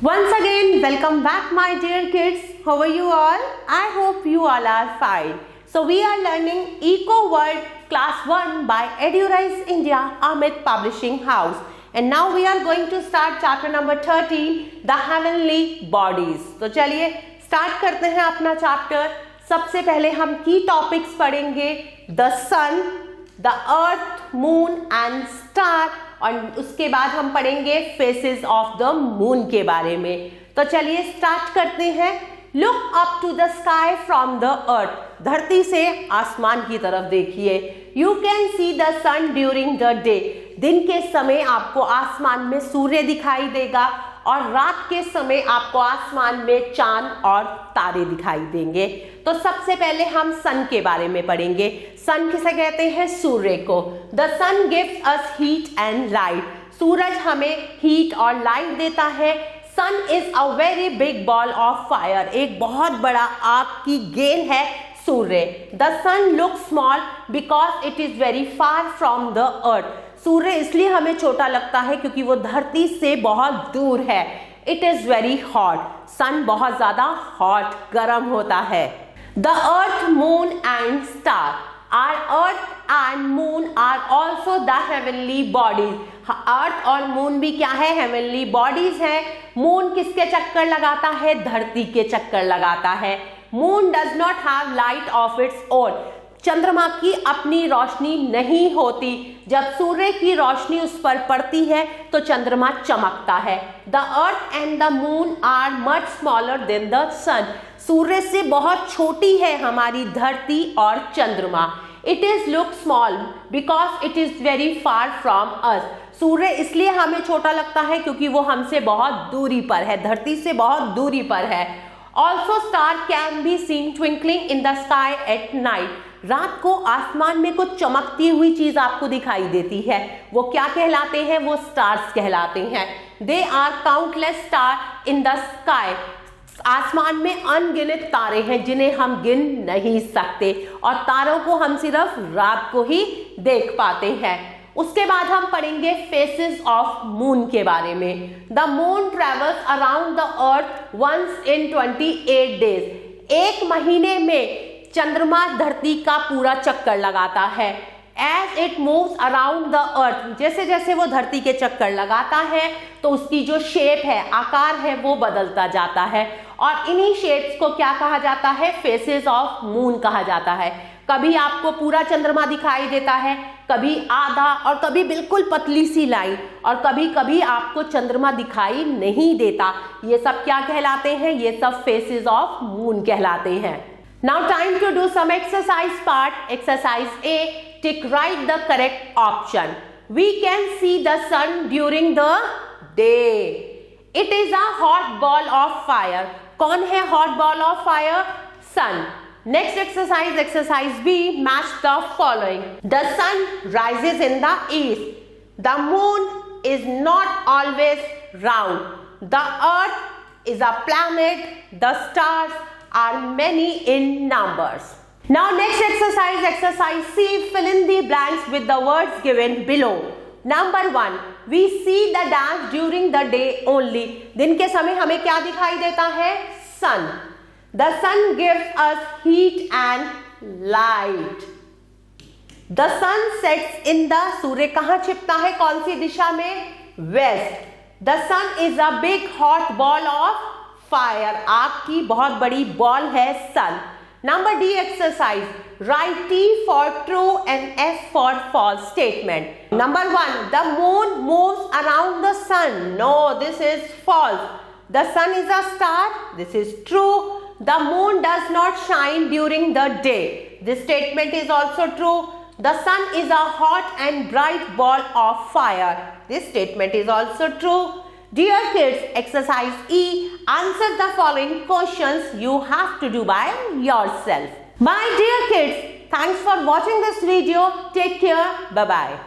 Once again, welcome back my dear kids. How are you all? I hope you all are fine. So we are learning Eco World Class 1 by EduRise India, Amit Publishing House. And now we are going to start chapter number 13, The Heavenly Bodies. तो चलिए start करते हैं अपना chapter. सबसे पहले हम key topics पढ़ेंगे The Sun, The Earth, Moon and Star. और उसके बाद हम पढ़ेंगे फेसेस ऑफ द मून के बारे में. तो चलिए स्टार्ट करते हैं. Look up to the sky from the earth. धरती से आसमान की तरफ देखिए. You can see the sun during the day. दिन के समय आपको आसमान में सूर्य दिखाई देगा और रात के समय आपको आसमान में चांद और तारे दिखाई देंगे. तो सबसे पहले हम सन के बारे में पढ़ेंगे. सन किसे कहते हैं? सूर्य को. The sun gives us heat and light. सूरज हमें हीट और लाइट देता है. Sun is a very big ball of fire. एक बहुत बड़ा आग की गेंद है सूर्य. The sun look small because it is very far from the earth. सूर्य इसलिए हमें छोटा लगता है क्योंकि वो धरती से बहुत दूर है. It is very hot. Sun बहुत ज्यादा हॉट, गर्म होता है. The earth, moon and star. Are earth and moon are also the heavenly bodies. Earth और मून भी क्या है? हेवनली बॉडीज है. मून किसके चक्कर लगाता है? धरती के चक्कर लगाता है. Moon does not have light of its own. चंद्रमा की अपनी रोशनी नहीं होती. जब सूर्य की रोशनी उस पर पड़ती है तो चंद्रमा चमकता है. The earth and the moon are much smaller than the sun. सूर्य से बहुत छोटी है हमारी धरती और चंद्रमा. It is look small because it is very far from us. सूर्य इसलिए हमें छोटा लगता है क्योंकि वो हमसे बहुत दूरी पर है, धरती से बहुत दूरी पर है. Also star can be seen twinkling in the sky at night. रात को आसमान में कुछ चमकती हुई चीज आपको दिखाई देती है. वो क्या कहलाते हैं? वो स्टार्स कहलाते हैं. They are countless star in the sky. आसमान में अनगिनत तारे हैं जिन्हें हम गिन नहीं सकते और तारों को हम सिर्फ रात को ही देख पाते हैं. उसके बाद हम पढ़ेंगे फेसेस ऑफ मून के बारे में. The moon travels around the earth once in 28 days. एक महीने में चंद्रमा धरती का पूरा चक्कर लगाता है. As it moves around the earth. जैसे जैसे वो धरती के चक्कर लगाता है तो उसकी जो शेप है, आकार है, वो बदलता जाता है. और इन्हीं शेप्स को क्या कहा जाता है? फेसेस ऑफ मून कहा जाता है. कभी आपको पूरा चंद्रमा दिखाई देता है, कभी आधा, और कभी बिल्कुल पतली सी लाइन, और कभी कभी आपको चंद्रमा दिखाई नहीं देता. ये सब क्या कहलाते हैं? ये सब फेसेस ऑफ मून कहलाते हैं. Now time to do some exercise part. Exercise A. Tick right the correct option. We can see the sun during the day. It is a hot ball of fire. कौन है hot ball of fire? Sun. Next exercise, exercise B. Match the following. The sun rises in the east. The moon is not always round. The earth is a planet. The stars are many in numbers. Now next exercise, exercise C. Fill in the blanks with the words given below. Number 1. We see the dance during the day only. दिन के समय हमें क्या दिखाई देता है? Sun. The sun gives us heat and light. The sun sets in the. सूर्य कहाँ छिपता है? कौन सी दिशा में? West. The sun is a big hot ball of fire. आग की बहुत बड़ी बॉल है sun. Number D exercise. Right T for true and F for false statement. Number 1. The moon moves around the sun. No, this is false. The sun is a star. This is true. The moon does not shine during the day. This statement is also true. The sun is a hot and bright ball of fire. This statement is also true. Dear kids, exercise E. Answer the following questions you have to do by yourself. My dear kids, thanks for watching this video. Take care. Bye-bye.